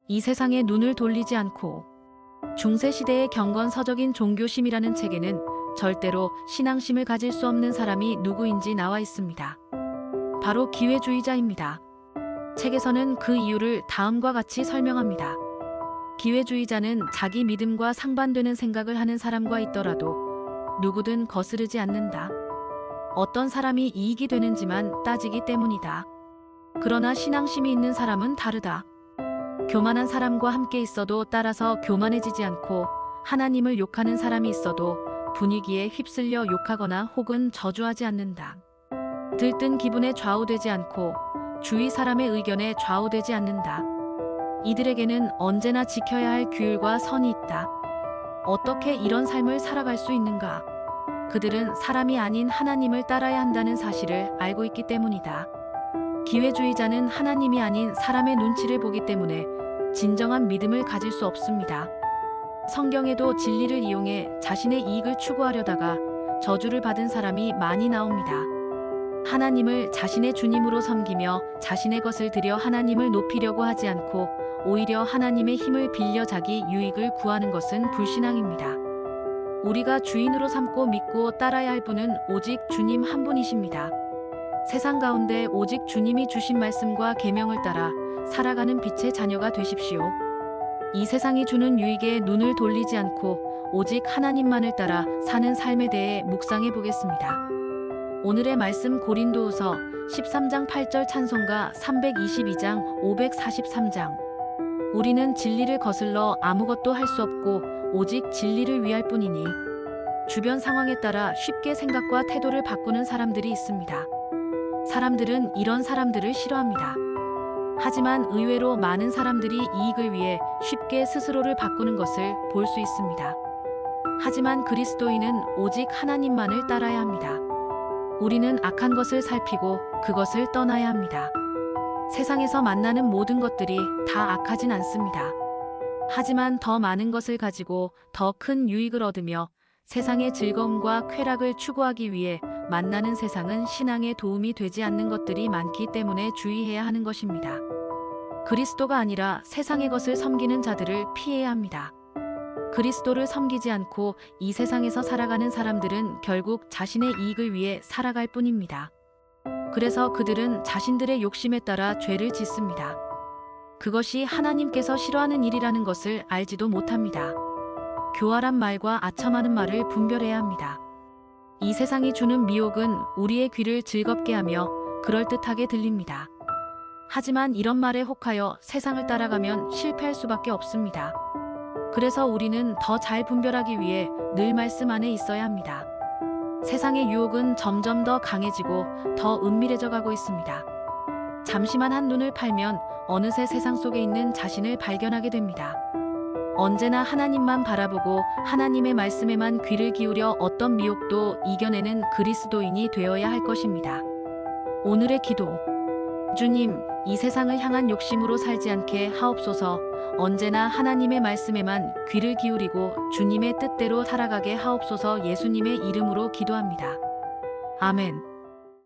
이 세상에 눈을 돌리지 않고. 중세시대의 경건서적인 종교심이라는 책에는 절대로 신앙심을 가질 수 없는 사람이 누구인지 나와 있습니다. 바로 기회주의자입니다. 책에서는 그 이유를 다음과 같이 설명합니다. 기회주의자는 자기 믿음과 상반되는 생각을 하는 사람과 있더라도 누구든 거스르지 않는다. 어떤 사람이 이익이 되는지만 따지기 때문이다. 그러나 신앙심이 있는 사람은 다르다. 교만한 사람과 함께 있어도 따라서 교만해지지 않고, 하나님을 욕하는 사람이 있어도 분위기에 휩쓸려 욕하거나 혹은 저주하지 않는다. 들뜬 기분에 좌우되지 않고 주위 사람의 의견에 좌우되지 않는다. 이들에게는 언제나 지켜야 할 규율과 선이 있다. 어떻게 이런 삶을 살아갈 수 있는가? 그들은 사람이 아닌 하나님을 따라야 한다는 사실을 알고 있기 때문이다. 기회주의자는 하나님이 아닌 사람의 눈치를 보기 때문에 진정한 믿음을 가질 수 없습니다. 성경에도 진리를 이용해 자신의 이익을 추구하려다가 저주를 받은 사람이 많이 나옵니다. 하나님을 자신의 주님으로 섬기며 자신의 것을 들여 하나님을 높이려고 하지 않고 오히려 하나님의 힘을 빌려 자기 유익을 구하는 것은 불신앙입니다. 우리가 주인으로 삼고 믿고 따라야 할 분은 오직 주님 한 분이십니다. 세상 가운데 오직 주님이 주신 말씀과 계명을 따라 살아가는 빛의 자녀가 되십시오. 이 세상이 주는 유익에 눈을 돌리지 않고 오직 하나님만을 따라 사는 삶에 대해 묵상해 보겠습니다. 오늘의 말씀 고린도후서 13장 8절 찬송가 322장 543장. 우리는 진리를 거슬러 아무것도 할 수 없고 오직 진리를 위할 뿐이니. 주변 상황에 따라 쉽게 생각과 태도를 바꾸는 사람들이 있습니다. 사람들은 이런 사람들을 싫어합니다. 하지만 의외로 많은 사람들이 이익을 위해 쉽게 스스로를 바꾸는 것을 볼 수 있습니다. 하지만 그리스도인은 오직 하나님만을 따라야 합니다. 우리는 악한 것을 살피고 그것을 떠나야 합니다. 세상에서 만나는 모든 것들이 다 악하진 않습니다. 하지만 더 많은 것을 가지고 더 큰 유익을 얻으며 세상의 즐거움과 쾌락을 추구하기 위해 만나는 세상은 신앙에 도움이 되지 않는 것들이 많기 때문에 주의해야 하는 것입니다. 그리스도가 아니라 세상의 것을 섬기는 자들을 피해야 합니다. 그리스도를 섬기지 않고 이 세상에서 살아가는 사람들은 결국 자신의 이익을 위해 살아갈 뿐입니다. 그래서 그들은 자신들의 욕심에 따라 죄를 짓습니다. 그것이 하나님께서 싫어하는 일이라는 것을 알지도 못합니다. 교활한 말과 아첨하는 말을 분별해야 합니다. 이 세상이 주는 미혹은 우리의 귀를 즐겁게 하며 그럴듯하게 들립니다. 하지만 이런 말에 혹하여 세상을 따라가면 실패할 수밖에 없습니다. 그래서 우리는 더 잘 분별하기 위해 늘 말씀 안에 있어야 합니다. 세상의 유혹은 점점 더 강해지고 더 은밀해져 가고 있습니다. 잠시만 한눈을 팔면 어느새 세상 속에 있는 자신을 발견하게 됩니다. 언제나 하나님만 바라보고 하나님의 말씀에만 귀를 기울여 어떤 미혹도 이겨내는 그리스도인이 되어야 할 것입니다. 오늘의 기도. 주님, 이 세상을 향한 욕심으로 살지 않게 하옵소서. 언제나 하나님의 말씀에만 귀를 기울이고 주님의 뜻대로 살아가게 하옵소서. 예수님의 이름으로 기도합니다. 아멘.